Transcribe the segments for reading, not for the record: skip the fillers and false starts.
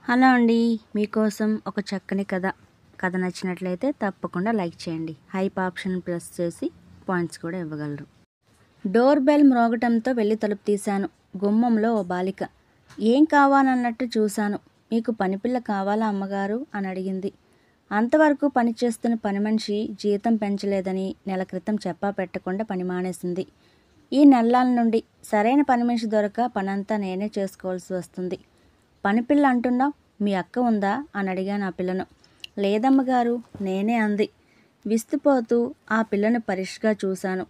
Hello అండి. మీకోసం ఒక చక్కని కథ నచ్చినట్లయితే తప్పకుండా లైక్ చేయండి. హైప్ ఆప్షన్ ప్రెస్ చేసి పాయింట్స్ కూడా ఇవ్వగలరు. డోర్ బెల్ మ్రోగటంతో వెళ్ళి తలుపు తీశాను. గుమ్మంలో ఓ బాలిక. ఏం కావాలన్నట్టు చూశాను. మీకు పనిపిల్ల కావాలా అమ్మగారు అని అడిగింది. అంతవరకు పనిచేస్తున్న పని మనిషి జీతం పెంచలేదని నెల క్రితం చెప్పా పెట్టకుండా పని మానేసింది. ఈ నెలల నుండి సరైన పని మనిషి దొరక పనంతా నేనే చేసుకోవాల్సి వస్తుంది. పనిపిల్ల అంటున్నావు, మీ అక్క ఉందా అని అడిగాను ఆ పిల్లను. లేదమ్మగారు, నేనే అంది. విస్తుపోతూ ఆ పిల్లను పరీక్షగా చూశాను.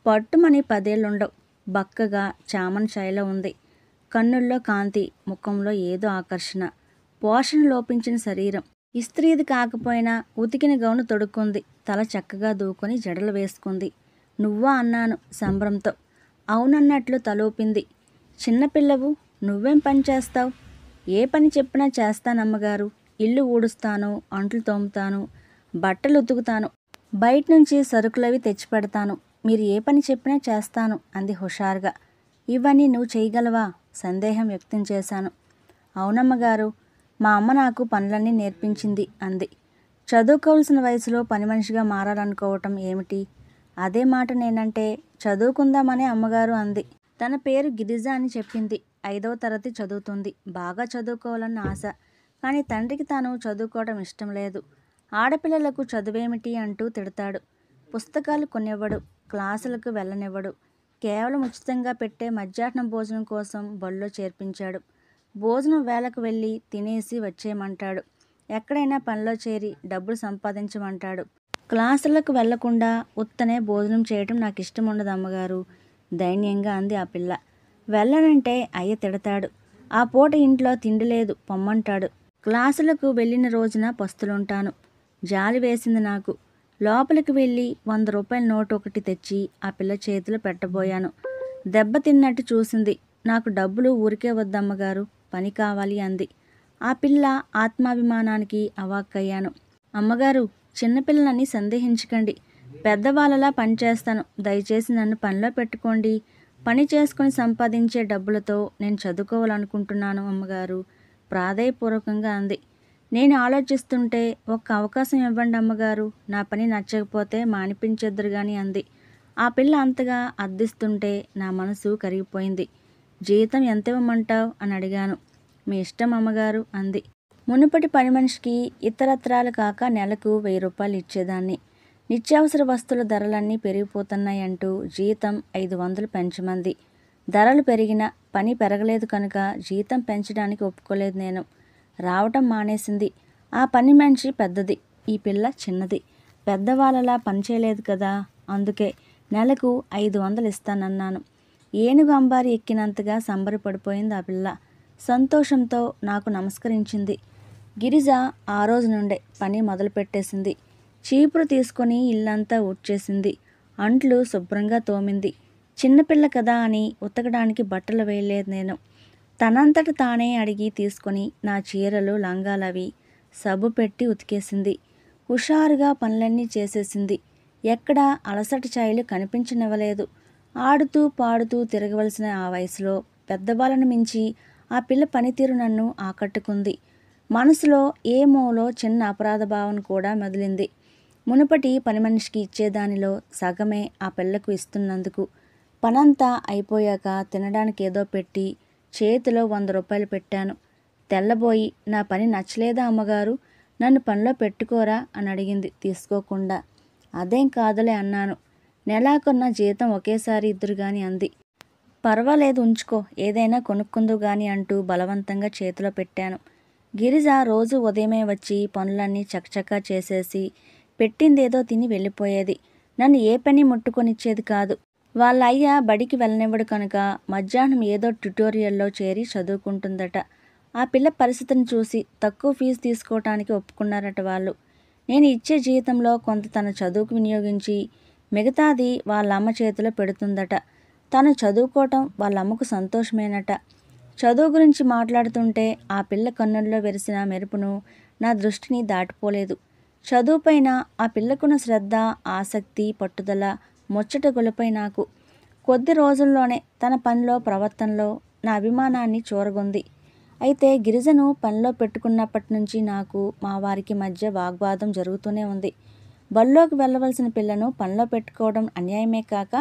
పట్టుమని 10 ఏళ్లుండవు. బక్కగా చామన్ ఛాయలో ఉంది. కన్నుల్లో కాంతి, ముఖంలో ఏదో ఆకర్షణ. పోషణ లోపించిన శరీరం. ఇస్త్రీది కాకపోయినా ఉతికిన గౌను తొడుక్కుంది. తల చక్కగా దూకొని జడలు వేసుకుంది. నువ్వా అన్నాను సంబరంతో. అవునన్నట్లు తలూపింది. చిన్నపిల్లవు, నువ్వేం పని చేస్తావు? ఏ పని చెప్పినా చేస్తానమ్మగారు. ఇల్లు ఊడుస్తాను, అంట్లు తోముతాను, బట్టలు ఉతుకుతాను, బయట నుంచి సరుకులవి తెచ్చిపెడతాను. మీరు ఏ పని చెప్పినా చేస్తాను అంది హుషారుగా. ఇవన్నీ నువ్వు చేయగలవా? సందేహం వ్యక్తం చేశాను. అవునమ్మగారు, మా అమ్మ నాకు పనులన్నీ నేర్పించింది అంది. చదువుకోవాల్సిన వయసులో పని మనిషిగా మారాలనుకోవటం ఏమిటి? అదే మాట నేనంటే చదువుకుందామనే అమ్మగారు అంది. తన పేరు గిరిజ అని చెప్పింది. 5వ తరగతి చదువుతుంది. బాగా చదువుకోవాలన్న ఆశ. కానీ తండ్రికి తాను చదువుకోవడం ఇష్టం లేదు. ఆడపిల్లలకు చదువేమిటి అంటూ తిడతాడు. పుస్తకాలు కొనివ్వడు, క్లాసులకు వెళ్ళనివ్వడు. కేవలం ఉచితంగా పెట్టే మధ్యాహ్నం భోజనం కోసం బడిలో చేర్పించాడు. భోజనం వేళకు వెళ్ళి తినేసి వచ్చేయమంటాడు. ఎక్కడైనా పనిలో చేరి డబ్బులు సంపాదించమంటాడు. క్లాసులకు వెళ్లకుండా ఉత్తనే భోజనం చేయటం నాకు ఇష్టం ఉండదు అమ్మగారు, దైన్యంగా అంది ఆ పిల్ల. వెళ్ళనంటే అయ్య తిడతాడు. ఆ పూట ఇంట్లో తిండి లేదు, పొమ్మంటాడు. క్లాసులకు వెళ్ళిన రోజున పస్తులుంటాను. జాలి వేసింది నాకు. లోపలికి వెళ్ళి 100 రూపాయల నోటు ఒకటి తెచ్చి ఆ పిల్ల చేతిలో పెట్టబోయాను. దెబ్బ తిన్నట్టు చూసింది. నాకు డబ్బులు ఊరికే వద్దమ్మగారు, పని కావాలి అంది. ఆ పిల్ల ఆత్మాభిమానానికి అవాక్కయ్యాను. అమ్మగారు, చిన్నపిల్లలని సందేహించకండి. పెద్దవాళ్ళలా పనిచేస్తాను. దయచేసి నన్ను పనిలో పెట్టుకోండి. పని చేసుకుని సంపాదించే డబ్బులతో నేను చదువుకోవాలనుకుంటున్నాను అమ్మగారు, ప్రాధేయపూర్వకంగా అంది. నేను ఆలోచిస్తుంటే ఒక్క అవకాశం ఇవ్వండి అమ్మగారు, నా పని నచ్చకపోతే మానిపించేద్దరు గాని అంది. ఆ పిల్ల అంతగా అర్థిస్తుంటే నా మనసు కరిగిపోయింది. జీతం ఎంత ఇవ్వమంటావు అని అడిగాను. మీ ఇష్టం అమ్మగారు అంది. మునుపటి పని మనిషికి ఇతరత్రాలు కాక నెలకు 1000 రూపాయలు ఇచ్చేదాన్ని. నిత్యావసర వస్తువుల ధరలన్నీ పెరిగిపోతున్నాయంటూ జీతం 500 పెంచమంది. ధరలు పెరిగినా పని పెరగలేదు కనుక జీతం పెంచడానికి ఒప్పుకోలేదు నేను. రావటం మానేసింది. ఆ పని మనిషి పెద్దది, ఈ పిల్ల చిన్నది. పెద్దవాళ్ళలా పనిచేయలేదు కదా, అందుకే నెలకు 500 ఇస్తానన్నాను. ఏనుగు అంబారి ఎక్కినంతగా సంబరపడిపోయింది ఆ పిల్ల. సంతోషంతో నాకు నమస్కరించింది. గిరిజ ఆ రోజు నుండే పని మొదలుపెట్టేసింది. చీపురు తీసుకొని ఇల్లంతా ఊడ్చేసింది. అంట్లు శుభ్రంగా తోమింది. చిన్నపిల్ల కదా అని ఉతకడానికి బట్టలు వేయలేదు నేను. తనంతట తానే అడిగి తీసుకొని నా చీరలు, లంగాలవి సబ్బు పెట్టి ఉతికేసింది. హుషారుగా పనులన్నీ చేసేసింది. ఎక్కడా అలసట ఛాయలు కనిపించనివ్వలేదు. ఆడుతూ పాడుతూ తిరగవలసిన ఆ వయసులో పెద్దవాళ్ళను మించి ఆ పిల్ల పనితీరు నన్ను ఆకట్టుకుంది. మనసులో ఏ మూలో చిన్న అపరాధ భావన కూడా మెదిలింది. మునుపటి పని మనిషికి ఇచ్చేదానిలో సగమే ఆ పిల్లకు ఇస్తున్నందుకు. పనంతా అయిపోయాక తినడానికి ఏదో పెట్టి చేతిలో 100 రూపాయలు పెట్టాను. తెల్లబోయి, నా పని నచ్చలేదా అమ్మగారు, నన్ను పనిలో పెట్టుకోరా అని అడిగింది తీసుకోకుండా. అదేం కాదులే అన్నాను. నెలాకొన్న జీతం ఒకేసారి ఇద్దురు గాని అంది. పర్వాలేదు ఉంచుకో, ఏదైనా కొనుక్కుందువు గాని అంటూ బలవంతంగా చేతిలో పెట్టాను. గిరిజ రోజు ఉదయమే వచ్చి పనులన్నీ చకచకా చేసేసి పెట్టిందేదో తిని వెళ్ళిపోయేది. నన్ను ఏ పని ముట్టుకొనిచ్చేది కాదు. వాళ్ళ అయ్య బడికి వెళ్ళనివ్వడు కనుక మధ్యాహ్నం ఏదో ట్యుటోరియల్లో చేరి చదువుకుంటుందట. ఆ పిల్ల పరిస్థితిని చూసి తక్కువ ఫీజు తీసుకోవటానికి ఒప్పుకున్నారట వాళ్ళు. నేను ఇచ్చే జీతంలో కొంత తన చదువుకు వినియోగించి మిగతాది వాళ్ళమ్మ చేతిలో పెడుతుందట. తను చదువుకోవటం వాళ్ళమ్మకు సంతోషమేనట. చదువు గురించి మాట్లాడుతుంటే ఆ పిల్ల కన్నుల్లో వెరిసిన మెరుపును నా దృష్టిని దాటిపోలేదు. చదువుపైన ఆ పిల్లకున్న శ్రద్ధ, ఆసక్తి, పట్టుదల ముచ్చట గొలిపై నాకు. కొద్ది రోజుల్లోనే తన పనిలో, ప్రవర్తనలో నా అభిమానాన్ని చూరగొంది. అయితే గిరిజను పనిలో పెట్టుకున్నప్పటి నుంచి నాకు మా వారికి మధ్య వాగ్వాదం జరుగుతూనే ఉంది. బళ్ళోకి వెళ్ళవలసిన పిల్లను పనిలో పెట్టుకోవడం అన్యాయమే కాక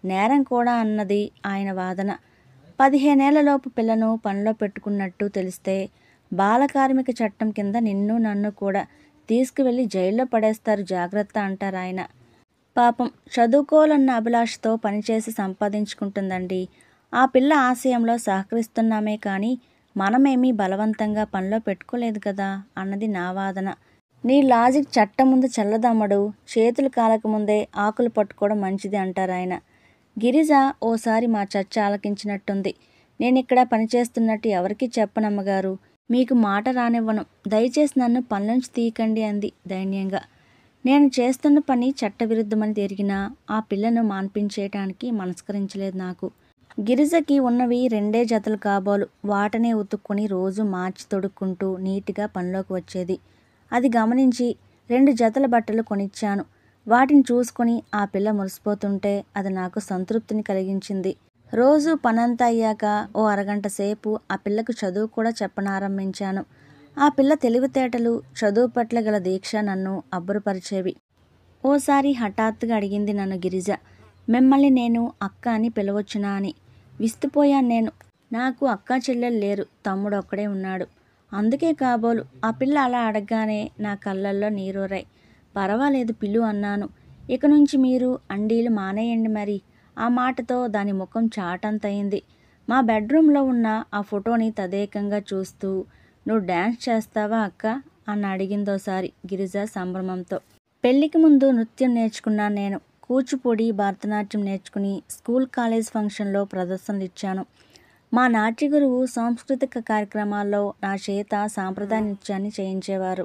నేరం కూడా అన్నది ఆయన వాదన. 15 ఏళ్లలోపు పిల్లను పనిలో పెట్టుకున్నట్టు తెలిస్తే బాలకార్మిక చట్టం కింద నిన్ను నన్ను కూడా తీసుకువెళ్ళి జైల్లో పడేస్తారు, జాగ్రత్త అంటారాయన. పాపం చదువుకోవాలన్న అభిలాషతో పనిచేసి సంపాదించుకుంటుందండి. ఆ పిల్ల ఆశయంలో సహకరిస్తున్నామే కానీ మనమేమీ బలవంతంగా పనిలో పెట్టుకోలేదు కదా అన్నది నా వాదన. నీ లాజిక్ చట్టం ముందు చల్లదమ్మడు, చేతులు కాలకముందే ఆకులు పట్టుకోవడం మంచిది అంటారాయన. గిరిజ ఓసారి మా చర్చ ఆలకించినట్టుంది. నేనిక్కడ పనిచేస్తున్నట్టు ఎవరికీ చెప్పనమ్మగారు, మీకు మాట రానివ్వను, దయచేసి నన్ను పనిలోంచి తీయకండి అంది దైన్యంగా. నేను చేస్తున్న పని చట్టవిరుద్ధమని తిరిగినా ఆ పిల్లను మాన్పించేయటానికి మనస్కరించలేదు నాకు. గిరిజకి ఉన్నవి 2 జతలు కాబోలు, వాటనే ఉతుక్కుని రోజు మార్చి తొడుక్కుంటూ నీట్గా పనిలోకి వచ్చేది. అది గమనించి 2 జతల బట్టలు కొనిచ్చాను. వాటిని చూసుకొని ఆ పిల్ల మురిసిపోతుంటే అది నాకు సంతృప్తిని కలిగించింది. రోజు పనంతా అయ్యాక ఓ అరగంట సేపు ఆ పిల్లకు చదువు కూడా చెప్పనారంభించాను. ఆ పిల్ల తెలివితేటలు, చదువు పట్ల గల దీక్ష నన్ను అబ్బురపరిచేవి. ఓసారి హఠాత్తుగా అడిగింది నన్ను గిరిజ, మిమ్మల్ని నేను అక్క అని పిలవచ్చునా అని. విస్తుపోయాను నేను. నాకు అక్కా చెల్లెలు లేరు, తమ్ముడు ఒక్కడే ఉన్నాడు. అందుకే కాబోలు ఆ పిల్ల అలా అడగగానే నా కళ్ళల్లో నీరూరాయి. పర్వాలేదు పిలు అన్నాను. ఇక నుంచి మీరు అండీలు మానేయండి మరి. ఆ మాటతో దాని ముఖం చాటంతయింది. మా బెడ్రూమ్లో ఉన్న ఆ ఫోటోని తదేకంగా చూస్తూ, నువ్వు డ్యాన్స్ చేస్తావా అక్క అని అడిగిందోసారి గిరిజ సంభ్రమంతో. పెళ్లికి ముందు నృత్యం నేర్చుకున్నాను నేను. కూచిపూడి, భరతనాట్యం నేర్చుకుని స్కూల్ కాలేజ్ ఫంక్షన్లో ప్రదర్శనలు ఇచ్చాను. మా నాట్య గురువు సాంస్కృతిక కార్యక్రమాల్లో నా చేత సాంప్రదాయ నృత్యాన్ని చేయించేవారు.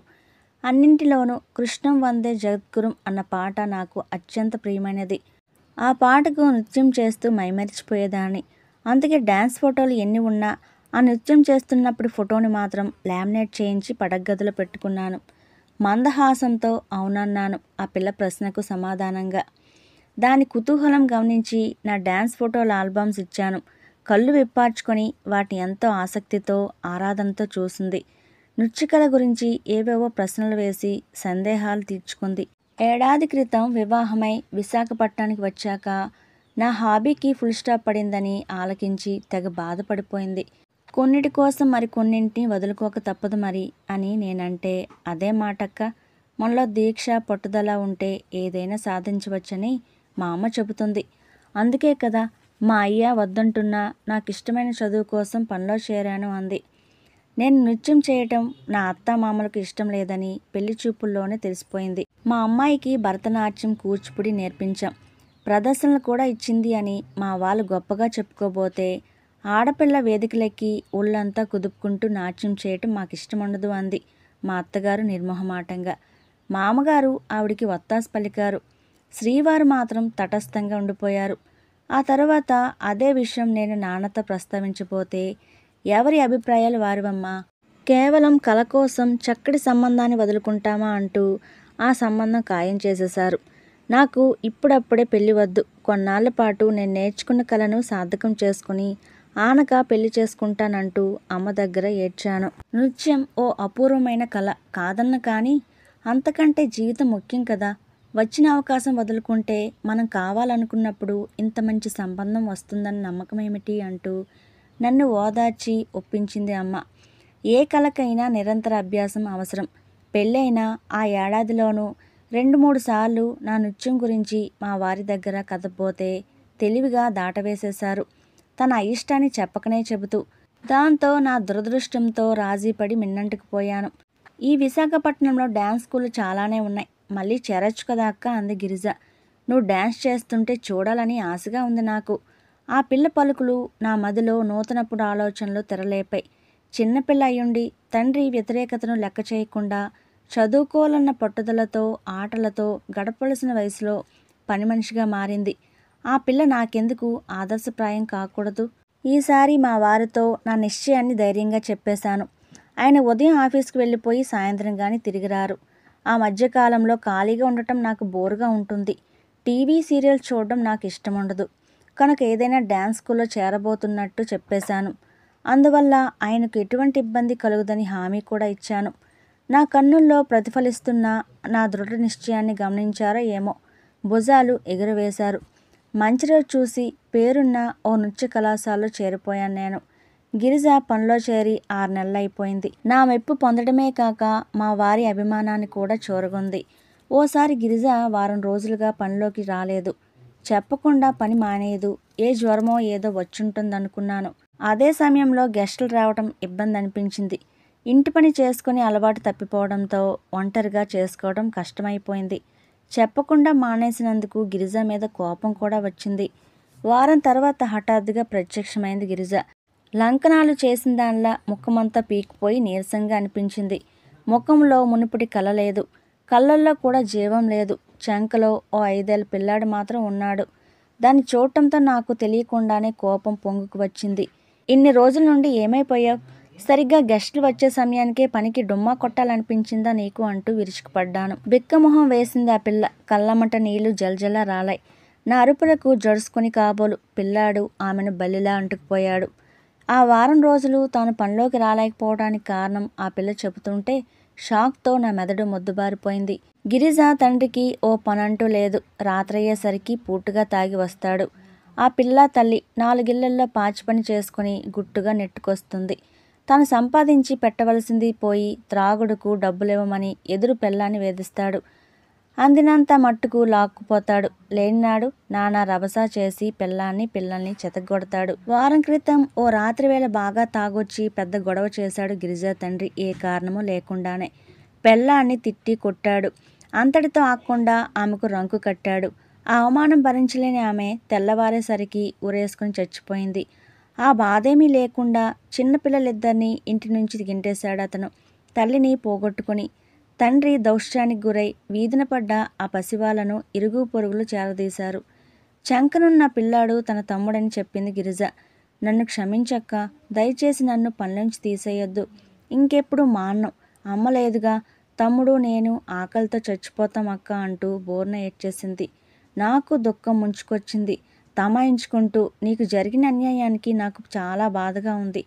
అన్నింటిలోనూ కృష్ణం వందే జగద్గురుం అన్న పాట నాకు అత్యంత ప్రియమైనది. ఆ పాటకు నృత్యం చేస్తూ మైమరిచిపోయేదాన్ని. అందుకే డ్యాన్స్ ఫోటోలు ఎన్ని ఉన్నా ఆ నృత్యం చేస్తున్నప్పుడు ఫోటోని మాత్రం లామినేట్ చేయించి పడగ్గదిలో పెట్టుకున్నాను. మందహాసంతో అవునన్నాను ఆ పిల్ల ప్రశ్నకు సమాధానంగా. దాని కుతూహలం గమనించి నా డ్యాన్స్ ఫోటోల ఆల్బమ్స్ ఇచ్చాను. కళ్ళు విప్పార్చుకొని వాటిని ఎంతో ఆసక్తితో, ఆరాధనతో చూసింది. నృత్యకళ గురించి ఏవేవో ప్రశ్నలు వేసి సందేహాలు తీర్చుకుంది. ఏడాది క్రితం వివాహమై విశాఖపట్నానికి వచ్చాక నా హాబీకి ఫుల్ స్టాప్ పడిందని ఆలకించి తెగ బాధపడిపోయింది. కొన్నిటి కోసం మరి కొన్నింటిని వదులుకోక తప్పదు మరి అని నేనంటే, అదే మాటక్క, మనలో దీక్ష, పట్టుదల ఉంటే ఏదైనా సాధించవచ్చని మా అమ్మ చెబుతుంది. అందుకే కదా మా అయ్య వద్దంటున్నా నాకిష్టమైన చదువు కోసం పనిలో చేరాను అంది. నేను నృత్యం చేయటం నా అత్తామామలకు ఇష్టం లేదని పెళ్లి చూపుల్లోనే తెలిసిపోయింది. మా అమ్మాయికి భరతనాట్యం, కూచిపూడి నేర్పించాం. ప్రదర్శనలు కూడా ఇచ్చింది అని మా వాళ్ళు గొప్పగా చెప్పుకోబోతే, ఆడపిల్ల వేదికలెక్కి ఒళ్ళంతా కుదుపుకుంటూ నాట్యం చేయటం మాకిష్టముండదు అంది మా అత్తగారు నిర్మోహమాటంగా. మామగారు ఆవిడికి వత్తాసు పలికారు. శ్రీవారు మాత్రం తటస్థంగా ఉండిపోయారు. ఆ తరువాత అదే విషయం నేను నాన్నతో ప్రస్తావించబోతే, ఎవరి అభిప్రాయాలు వారివమ్మా, కేవలం కళ కోసం చక్కటి సంబంధాన్ని వదులుకుంటామా అంటూ ఆ సంబంధం ఖాయం చేసేశారు. నాకు ఇప్పుడప్పుడే పెళ్లి వద్దు, కొన్నాళ్ల పాటు నేను నేర్చుకున్న కళను సార్థకం చేసుకుని ఆనక పెళ్లి చేసుకుంటానంటూ అమ్మ దగ్గర ఏడ్చాను. నృత్యం ఓ అపూర్వమైన కళ కాదన్న కానీ అంతకంటే జీవితం ముఖ్యం కదా. వచ్చిన అవకాశం వదులుకుంటే మనం కావాలనుకున్నప్పుడు ఇంత మంచి సంబంధం వస్తుందన్న నమ్మకం ఏమిటి అంటూ నన్ను ఓదార్చి ఒప్పించింది అమ్మ. ఏ కళకైనా నిరంతర అభ్యాసం అవసరం. పెళ్ళైనా ఆ ఏడాదిలోనూ 2-3 సార్లు నా నృత్యం గురించి మా వారి దగ్గర కదపోతే తెలివిగా దాటవేసేశారు, తన అయిష్టాన్ని చెప్పకనే చెబుతూ. దాంతో నా దురదృష్టంతో రాజీపడి మిన్నంటుకుపోయాను. ఈ విశాఖపట్నంలో డ్యాన్స్ స్కూళ్ళు చాలానే ఉన్నాయి, మళ్ళీ చేరొచ్చు కదా అక్క అంది గిరిజ. నువ్వు డ్యాన్స్ చేస్తుంటే చూడాలని ఆశగా ఉంది నాకు. ఆ పిల్ల పలుకులు నా మదిలో నూతనప్పుడు ఆలోచనలు తెరలేపాయి. చిన్నపిల్ల అయ్యుండి తండ్రి వ్యతిరేకతను లెక్క చేయకుండా చదువుకోవాలన్న పట్టుదలతో, ఆటలతో గడపవలసిన వయసులో పని మనిషిగా మారింది. ఆ పిల్ల నాకెందుకు ఆదర్శప్రాయం కాకూడదు? ఈసారి మా వారితో నా నిశ్చయాన్ని ధైర్యంగా చెప్పేశాను. ఆయన ఉదయం ఆఫీస్కి వెళ్ళిపోయి సాయంత్రం కానీ తిరిగిరారు. ఆ మధ్యకాలంలో ఖాళీగా ఉండటం నాకు బోరుగా ఉంటుంది. టీవీ సీరియల్స్ చూడడం నాకు ఇష్టం ఉండదు. కనుక ఏదైనా డ్యాన్స్ స్కూల్లో చేరబోతున్నట్టు చెప్పేశాను. అందువల్ల ఆయనకు ఎటువంటి ఇబ్బంది కలుగుదని హామీ కూడా ఇచ్చాను. నా కన్నుల్లో ప్రతిఫలిస్తున్న నా దృఢ నిశ్చయాన్ని గమనించారో ఏమో భుజాలు ఎగురవేశారు. మంచి రోజు చూసి పేరున్న ఓ నృత్య కళాశాలలో చేరిపోయాను నేను. గిరిజ పనిలో చేరి 6 నెలలైపోయింది. నా మెప్పు పొందడమే కాక మా వారి అభిమానాన్ని కూడా చూరగొంది. ఓసారి గిరిజ వారం రోజులుగా పనిలోకి రాలేదు. చెప్పకుండా పని మానేయదు. ఏ జ్వరమో ఏదో వచ్చుంటుందనుకున్నాను. అదే సమయంలో గెస్టులు రావటం ఇబ్బంది అనిపించింది. ఇంటి పని చేసుకుని అలవాటు తప్పిపోవడంతో ఒంటరిగా చేసుకోవడం కష్టమైపోయింది. చెప్పకుండా మానేసినందుకు గిరిజ మీద కోపం కూడా వచ్చింది. వారం తర్వాత హఠాత్తుగా ప్రత్యక్షమైంది గిరిజ. లంకనాలు చేసిన దానిలా ముఖమంతా పీకిపోయి నీరసంగా అనిపించింది. ముఖంలో మునుపటి కళ లేదు. కళ్ళల్లో కూడా జీవం లేదు. చెంకలో ఓ 5 ఏళ్ల పిల్లాడు మాత్రం ఉన్నాడు. దాన్ని చూడటంతో నాకు తెలియకుండానే కోపం పొంగుకు వచ్చింది. ఇన్ని రోజుల నుండి ఏమైపోయావు? సరిగ్గా గెస్టులు వచ్చే సమయానికే పనికి డుమ్మా కొట్టాలనిపించిందా నీకు అంటూ విరుచుకుపడ్డాను. బిక్కమొహం వేసింది ఆ పిల్ల. కళ్ళమట నీళ్లు జలజల రాలాయి. నా అరుపులకు జడుసుకుని కాబోలు పిల్లాడు ఆమెను బల్లిలా అంటుకుపోయాడు. ఆ వారం రోజులు తాను పనిలోకి రాలేకపోవడానికి కారణం ఆ పిల్ల చెబుతుంటే షాక్తో నా మెదడు మొద్దుబారిపోయింది. గిరిజ తండ్రికి ఓ పనంటూ లేదు. రాత్రయ్యేసరికి పూటుగా తాగి వస్తాడు. ఆ పిల్ల తల్లి 4 ఇళ్లల్లో పాచి పని చేసుకుని గుట్టుగా నెట్టుకొస్తుంది. తాను సంపాదించి పెట్టవలసింది పోయి త్రాగుడుకు డబ్బులివ్వమని ఎదురు పెళ్ళాన్ని వేధిస్తాడు. అందినంత మట్టుకు లాక్కుపోతాడు. లేనినాడు నానా రభస చేసి పిల్లల్ని చెతగొడతాడు. వారం క్రితం ఓ రాత్రివేళ బాగా తాగొచ్చి పెద్ద గొడవ చేశాడు గిరిజ తండ్రి. ఏ కారణమూ లేకుండానే పెళ్ళాన్ని తిట్టి కొట్టాడు. అంతటితో ఆగకుండా ఆమెకు రంకు కట్టాడు. ఆ అవమానం భరించలేని ఆమె తెల్లవారేసరికి ఊరేసుకుని చచ్చిపోయింది. ఆ బాధేమీ లేకుండా చిన్నపిల్లలిద్దరినీ ఇంటి నుంచి గింటేశాడు అతను. తల్లిని పోగొట్టుకుని తండ్రి దౌష్ట్యానికి గురై వీధిన పడ్డ ఆ పసివాళ్లను ఇరుగు పొరుగులు చేరదీశారు. చంకనున్న పిల్లాడు తన తమ్ముడని చెప్పింది గిరిజ. నన్ను క్షమించక్క, దయచేసి నన్ను పనిలోంచి తీసేయొద్దు. ఇంకెప్పుడు మాన్ను. అమ్మ లేదుగా, తమ్ముడు నేను ఆకలితో చచ్చిపోతాం అక్క అంటూ బోర్న ఏడ్చేసింది. నాకు దుఃఖం ముంచుకొచ్చింది. తమాయించుకుంటూ నీకు జరిగిన అన్యాయానికి నాకు చాలా బాధగా ఉంది.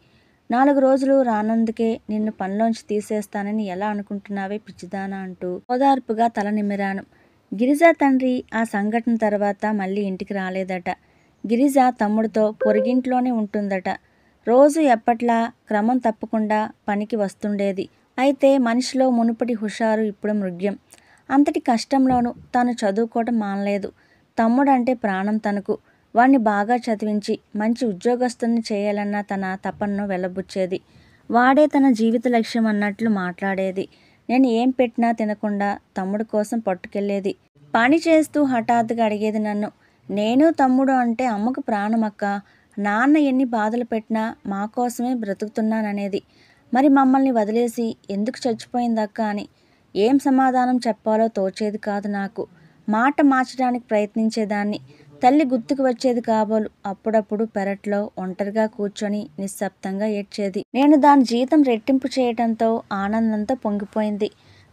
4 రోజులు రానందుకే నిన్ను పనిలోంచి తీసేస్తానని ఎలా అనుకుంటున్నావే పిచ్చిదానా అంటూ ఓదార్పుగా తల నిమిరాను. గిరిజ తండ్రి ఆ సంఘటన తర్వాత మళ్ళీ ఇంటికి రాలేదట. గిరిజ తమ్ముడితో పొరుగింట్లోనే ఉంటుందట. రోజు ఎప్పట్లా క్రమం తప్పకుండా పనికి వస్తుండేది. అయితే మనిషిలో మునుపటి హుషారు ఇప్పుడు మృగ్యం. అంతటి కష్టంలోనూ తాను చదువుకోవటం మానలేదు. తమ్ముడంటే ప్రాణం తనకు. వాణ్ణి బాగా చదివించి మంచి ఉద్యోగస్తుని చేయాలన్న తన తపనను వెల్లబుచ్చేది. వాడే తన జీవిత లక్ష్యం అన్నట్లు మాట్లాడేది. నేను ఏం పెట్టినా తినకుండా తమ్ముడు కోసం పట్టుకెళ్లేది. పని చేస్తూ హఠాత్తుగా అడిగేది నన్ను. నేను తమ్ముడు అంటే అమ్మకు ప్రాణమక్క. నాన్న ఎన్ని బాధలు పెట్టినా మా కోసమే బ్రతుకుతున్నాననేది. మరి మమ్మల్ని వదిలేసి ఎందుకు చచ్చిపోయిందక్క అని. ఏం సమాధానం చెప్పాలో తోచేది కాదు నాకు. మాట మార్చడానికి ప్రయత్నించేదాన్ని. తల్లి గుర్తుకు వచ్చేది కాబోలు. అప్పుడప్పుడు పెరట్లో ఒంటరిగా కూర్చొని నిశ్శబ్దంగా ఏడ్చేది. నేను దాని జీతం రెట్టింపు చేయటంతో ఆనందంతో పొంగిపోయింది.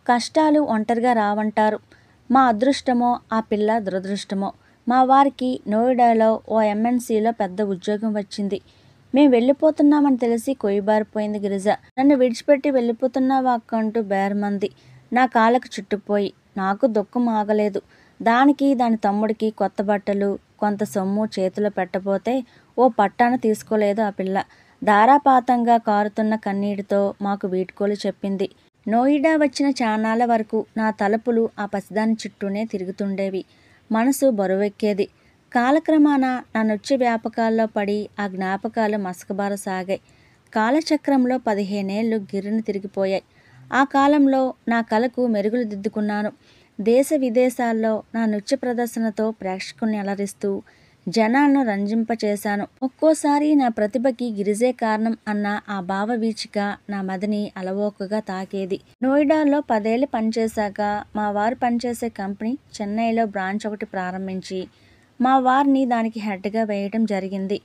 కష్టాలు ఒంటరిగా రావంటారు. మా అదృష్టమో ఆ పిల్ల దురదృష్టమో మా వారికి నోయిడాలో ఓ MNCలో పెద్ద ఉద్యోగం వచ్చింది. మేం వెళ్ళిపోతున్నామని తెలిసి కొయ్యబారిపోయింది గిరిజ. నన్ను విడిచిపెట్టి వెళ్ళిపోతున్నావా అక్క అంటూ బేరమంది. నా కాళ్ళకు చుట్టుకుపోయి. నాకు దుఃఖం ఆగలేదు. దానికి దాని తమ్ముడికి కొత్త బట్టలు కొంత సొమ్ము చేతిలో పెట్టబోతే ఓ పట్టాన తీసుకోలేదు ఆ పిల్ల. ధారాపాతంగా కారుతున్న కన్నీటితో మాకు వీడ్కోలు చెప్పింది. నోయిడా వచ్చిన చాన్నాళ్ళ వరకు నా తలుపులు ఆ పసిదాని చుట్టూనే తిరుగుతుండేవి. మనసు బరువెక్కేది. కాలక్రమాన నా నృత్య వ్యాపకాల్లో పడి ఆ జ్ఞాపకాలు మసకబారసాగాయి. కాలచక్రంలో 15 ఏళ్లు గిర్రున తిరిగిపోయాయి. ఆ కాలంలో నా కళకు మెరుగులు దిద్దుకున్నాను. దేశ విదేశాల్లో నా నృత్య ప్రదర్శనతో ప్రేక్షకుల్ని అలరిస్తూ జనాలను రంజింపచేశాను. ఒక్కోసారి నా ప్రతిభకి గిరిజే కారణం అన్న ఆ భావవీచిక నా మదిని అలవోకగా తాకేది. నోయిడాలో 10 ఏళ్లు పనిచేశాక మా వారు పనిచేసే కంపెనీ చెన్నైలో బ్రాంచ్ ఒకటి ప్రారంభించి మా వారిని దానికి హెడ్గా వేయటం జరిగింది.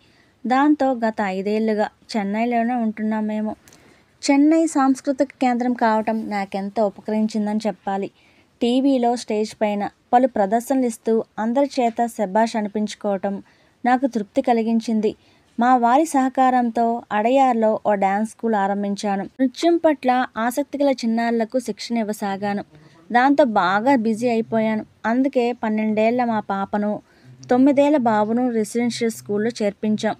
దాంతో గత 5 ఏళ్లుగా చెన్నైలోనే ఉంటున్నాం మేము. చెన్నై సాంస్కృతిక కేంద్రం కావటం నాకెంతో ఉపకరించిందని చెప్పాలి. టీవీలో స్టేజ్ పైన పలు ప్రదర్శనలు ఇస్తూ అందరి చేత శభాష్ అనిపించుకోవటం నాకు తృప్తి కలిగించింది. మా వారి సహకారంతో అడయార్లో ఓ డ్యాన్స్ స్కూల్ ఆరంభించాను. నృత్యం పట్ల ఆసక్తి గల చిన్నారులకు శిక్షణ ఇవ్వసాగాను. దాంతో బాగా బిజీ అయిపోయాను. అందుకే 12 ఏళ్ల మా పాపను, 9 ఏళ్ల బాబును రెసిడెన్షియల్ స్కూల్లో చేర్పించాం.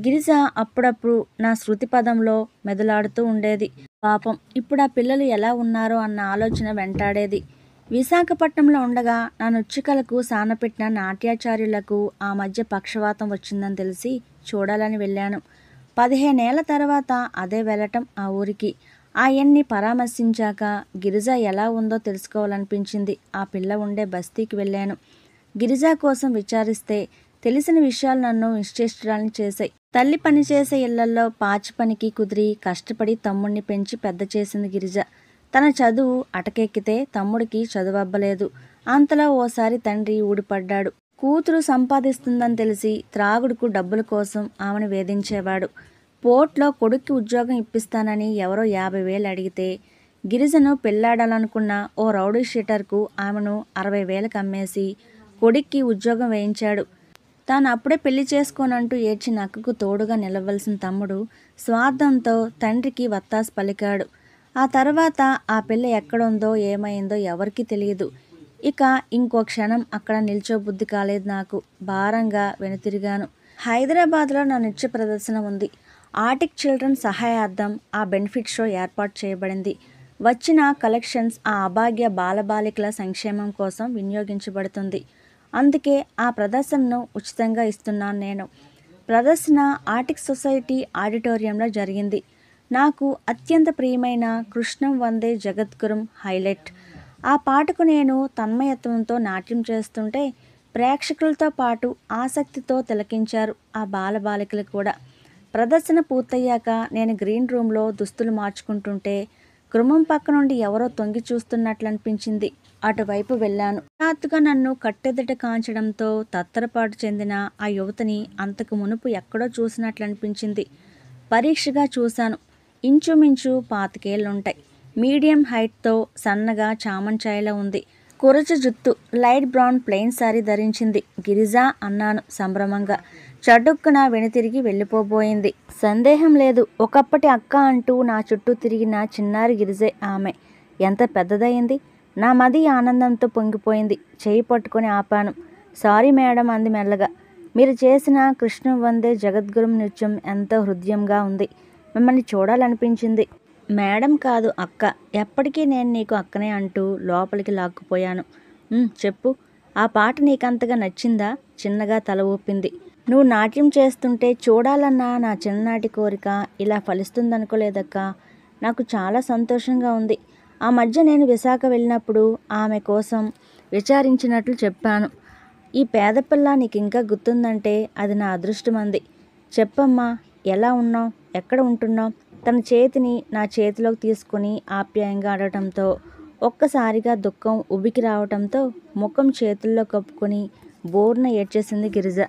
గిరిజ అప్పుడప్పుడు నా శృతి పదంలో మెదలాడుతూ ఉండేది. పాపం ఇప్పుడు ఆ పిల్లలు ఎలా ఉన్నారో అన్న ఆలోచన వెంటాడేది. విశాఖపట్నంలో ఉండగా నా నృత్యకళకు సానపెట్టిన నాట్యాచార్యులకు ఆ మధ్య పక్షవాతం వచ్చిందని తెలిసి చూడాలని వెళ్ళాను. 15 ఏళ్ల తర్వాత అదే వెళ్ళటం ఆ ఊరికి. ఆయన్ని పరామర్శించాక గిరిజ ఎలా ఉందో తెలుసుకోవాలనిపించింది. ఆ పిల్ల ఉండే బస్తీకి వెళ్ళాను. గిరిజ కోసం విచారిస్తే తెలిసిన విషయాలు నన్ను నిశ్చేష్టురాల్ని చేశాయి. తల్లి పనిచేసే ఇళ్లల్లో పాచి పనికి కుదిరి కష్టపడి తమ్ముడిని పెంచి పెద్ద చేసింది గిరిజ. తన చదువు అటకెక్కితే తమ్ముడికి చదువబ్బలేదు. అంతలో ఓసారి తండ్రి ఊడిపడ్డాడు. కూతురు సంపాదిస్తుందని తెలిసి త్రాగుడుకు డబ్బుల కోసం ఆమెను వేధించేవాడు. పోర్ట్లో కొడుక్కి ఉద్యోగం ఇప్పిస్తానని ఎవరో 50,000 అడిగితే గిరిజను పెళ్లాడాలనుకున్న ఓ రౌడీ షీటర్కు ఆమెను 60,000కి అమ్మేసి కొడుక్కి ఉద్యోగం వేయించాడు. తాను అప్పుడే పెళ్లి చేసుకోనంటూ ఏడ్చి నక్కకు తోడుగా నిలవలసిన తమ్ముడు స్వార్థంతో తండ్రికి వత్తాసు పలికాడు. ఆ తర్వాత ఆ పిల్ల ఎక్కడుందో ఏమైందో ఎవరికీ తెలియదు. ఇక ఇంకో క్షణం అక్కడ నిల్చోబుద్ధి కాలేదు నాకు. భారంగా వెనుతిరిగాను. హైదరాబాద్లో నా నృత్య ప్రదర్శన ఉంది. ఆర్టిక్ చిల్డ్రన్ సహాయార్థం ఆ బెనిఫిట్ షో ఏర్పాటు చేయబడింది. వచ్చిన కలెక్షన్స్ ఆ అభాగ్య బాలబాలికల సంక్షేమం కోసం వినియోగించబడుతుంది. అందుకే ఆ ప్రదర్శనను ఉచితంగా ఇస్తున్నాను నేను. ప్రదర్శన ఆర్టిక్ సొసైటీ ఆడిటోరియంలో జరిగింది. నాకు అత్యంత ప్రియమైన కృష్ణం వందే జగద్గురుం హైలైట్. ఆ పాటకు నేను తన్మయత్వంతో నాట్యం చేస్తుంటే ప్రేక్షకులతో పాటు ఆసక్తితో తిలకించారు ఆ బాలబాలికలు కూడా. ప్రదర్శన పూర్తయ్యాక నేను గ్రీన్ రూమ్లో దుస్తులు మార్చుకుంటుంటే గృహం పక్క నుండి ఎవరో తొంగి చూస్తున్నట్లు అనిపించింది. అటువైపు వెళ్ళాను. హఠాత్తుగా నన్ను కట్టెదుట కాంచడంతో తత్తరపాటు చెందిన ఆ యువతిని అంతకు మునుపు ఎక్కడో చూసినట్లు అనిపించింది. పరీక్షగా చూశాను. ఇంచుమించు 25 ఏళ్లుంటాయి. మీడియం హైట్తో సన్నగా చామంచాయలా ఉంది. కురచ జుత్తు, లైట్ బ్రౌన్ ప్లెయిన్ శారీ ధరించింది. గిరిజ అన్నాను సంభ్రమంగా. చటుక్కున వెనుతిరిగి వెళ్ళిపోబోయింది. సందేహం లేదు, ఒకప్పటి అక్క అంటూ నా చుట్టూ తిరిగిన చిన్నారి గిరిజే ఆమె. ఎంత పెద్దదయింది. నా మది ఆనందంతో పొంగిపోయింది. చేయి పట్టుకొని ఆపాను. సారీ మేడం అంది మెల్లగా. మీరు చేసిన కృష్ణం వందే జగద్గురుం నృత్యం ఎంతో హృదయంగా ఉంది. మిమ్మల్ని చూడాలనిపించింది. మేడం కాదు అక్క, ఎప్పటికీ నేను నీకు అక్కనే అంటూ లోపలికి లాక్కుపోయాను. చెప్పు, ఆ పాట నీకంతగా నచ్చిందా? చిన్నగా తల ఊపింది. నువ్వు నాట్యం చేస్తుంటే చూడాలన్న నా చిన్ననాటి కోరిక ఇలా ఫలిస్తుందనుకోలేదక్క. నాకు చాలా సంతోషంగా ఉంది. ఆ మధ్య నేను విశాఖ వెళ్ళినప్పుడు ఆమె కోసం విచారించినట్లు చెప్పాను. ఈ పేదపిల్ల నీకు ఇంకా గుర్తుందంటే అది నా అదృష్టమంది. చెప్పమ్మా, ఎలా ఉన్నావు, ఎక్కడ ఉంటున్నావు? తన చేతిని నా చేతిలోకి తీసుకుని ఆప్యాయంగా అడగటంతో ఒక్కసారిగా దుఃఖం ఉబికి రావటంతో ముఖం చేతుల్లో కప్పుకొని బోర్న ఏడ్చేసింది గిరిజ.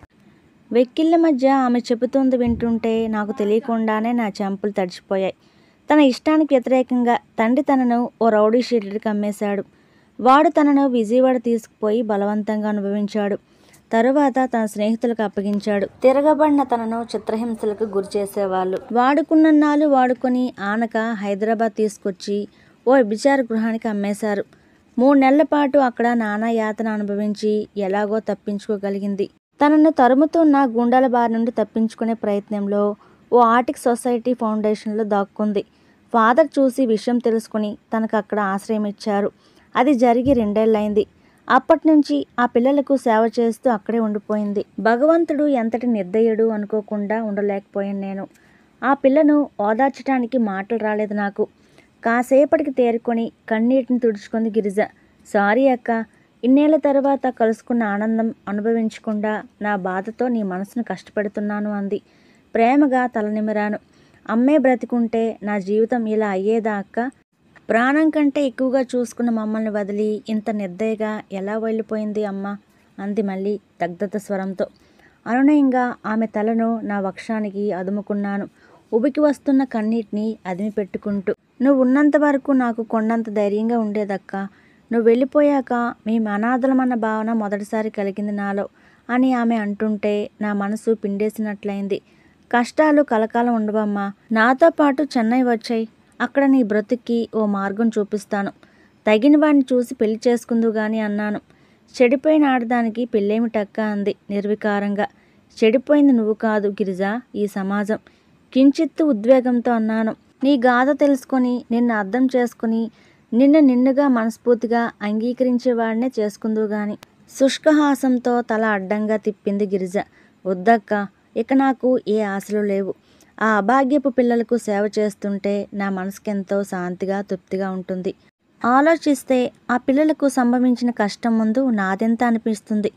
వెక్కిళ్ళ మధ్య ఆమె చెబుతోంది వింటుంటే నాకు తెలియకుండానే నా చెంపలు తడిచిపోయాయి. తన ఇష్టానికి వ్యతిరేకంగా తండ్రి తనను ఓ రౌడీ షీటర్కి అమ్మేశాడు. వాడు తనను విజయవాడ తీసుకుపోయి బలవంతంగా అనుభవించాడు. తరువాత తన స్నేహితులకు అప్పగించాడు. తిరగబడిన తనను చిత్రహింసలకు గురి చేసేవాళ్ళు. వాడుకున్నన్నాళ్ళు వాడుకొని ఆనక హైదరాబాద్ తీసుకొచ్చి ఓ వ్యభిచార గృహానికి అమ్మేశారు. 3 నెలల పాటు అక్కడ నానా యాతన అనుభవించి ఎలాగో తప్పించుకోగలిగింది. తనను తరుముతున్న గుండాల బారి నుండి తప్పించుకునే ప్రయత్నంలో ఓ ఆర్టిక్ సొసైటీ ఫౌండేషన్లో దాక్కుంది. ఫాదర్ చూసి విషయం తెలుసుకుని తనకు అక్కడ ఆశ్రయం ఇచ్చారు. అది జరిగి 2 ఏళ్లైంది. అప్పటి నుంచి ఆ పిల్లలకు సేవ చేస్తూ అక్కడే ఉండిపోయింది. భగవంతుడు ఎంతటి నిర్దయుడు అనుకోకుండా ఉండలేకపోయాను నేను. ఆ పిల్లను ఓదార్చడానికి మాటలు రాలేదు నాకు. కాసేపటికి తేరుకొని కన్నీటిని తుడుచుకుంది గిరిజ. సారీ అక్క, ఇన్నేళ్ల తర్వాత కలుసుకున్న ఆనందం అనుభవించకుండా నా బాధతో నీ మనసును కష్టపెడుతున్నాను అంది. ప్రేమగా తలనిమిరాను. అమ్మే బ్రతికుంటే నా జీవితం ఇలా అయ్యేదా అక్క? ప్రాణం కంటే ఎక్కువగా చూసుకున్న మమ్మల్ని వదిలి ఇంత నిర్దయగా ఎలా వెళ్ళిపోయింది అమ్మ అంది మళ్ళీ దగ్ధత స్వరంతో. అనునయంగా ఆమె తలను నా వక్షానికి అదుముకున్నాను. ఉబికి వస్తున్న కన్నీటిని అదిమి పెట్టుకుంటూ. నువ్వు ఉన్నంత వరకు నాకు కొండంత ధైర్యంగా ఉండేదక్క. నువ్వు వెళ్ళిపోయాక మేము అనాథలమన్న భావన మొదటిసారి కలిగింది నాలో అని ఆమె అంటుంటే నా మనసు పిండేసినట్లయింది. కష్టాలు కలకాలం ఉండవమ్మా. నాతో పాటు చెన్నై వచ్చాయి. అక్కడ నీ బ్రతుక్కి ఓ మార్గం చూపిస్తాను. తగిన వాడిని చూసి పెళ్లి చేసుకుందువు గాని అన్నాను. చెడిపోయిన ఆడదానికి పెళ్ళేమిటక్క అంది నిర్వికారంగా. చెడిపోయింది నువ్వు కాదు గిరిజ, ఈ సమాజం. కించిత్తు ఉద్వేగంతో అన్నాను. నీ గాథ తెలుసుకొని నిన్ను అర్థం చేసుకుని నిన్నుగా మనస్ఫూర్తిగా అంగీకరించేవాడినే చేసుకుందువు గాని. శుష్కహాసంతో తల అడ్డంగా తిప్పింది గిరిజ. వద్దక్క, ఇక నాకు ఏ ఆశలు లేవు. ఆ అభాగ్యపు పిల్లలకు సేవ చేస్తుంటే నా మనసుకెంతో శాంతిగా తృప్తిగా ఉంటుంది. ఆలోచిస్తే ఆ పిల్లలకు సంభవించిన కష్టం ముందు నాదెంత అనిపిస్తుంది.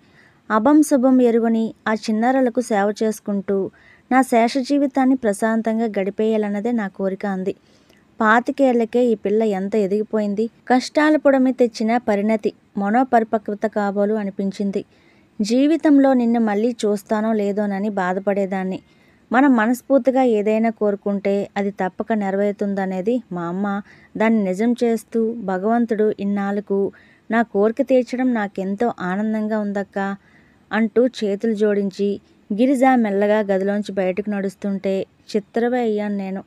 అభం శుభం ఎరుగని ఆ చిన్నారులకు సేవ చేసుకుంటూ నా శేష జీవితాన్ని ప్రశాంతంగా గడిపేయాలన్నదే నా కోరిక అంది. 25 ఏళ్లకే ఈ పిల్ల ఎంత ఎదిగిపోయింది. కష్టాల పొడమి తెచ్చిన పరిణతి మనోపరిపక్వత కాబోలు అనిపించింది. జీవితంలో నిన్ను మళ్ళీ చూస్తానో లేదోనని బాధపడేదాన్ని. మనం మనస్ఫూర్తిగా ఏదైనా కోరుకుంటే అది తప్పక నెరవేరుతుందనేది మా అమ్మ. దాన్ని నిజం చేస్తూ భగవంతుడు ఇన్నాళ్ళకు నా కోరిక తీర్చడం నాకెంతో ఆనందంగా ఉందక్క అంటూ చేతులు జోడించి గిరిజ మెల్లగా గదిలోంచి బయటకు నడుస్తుంటే చిత్రమే అయ్యాను నేను.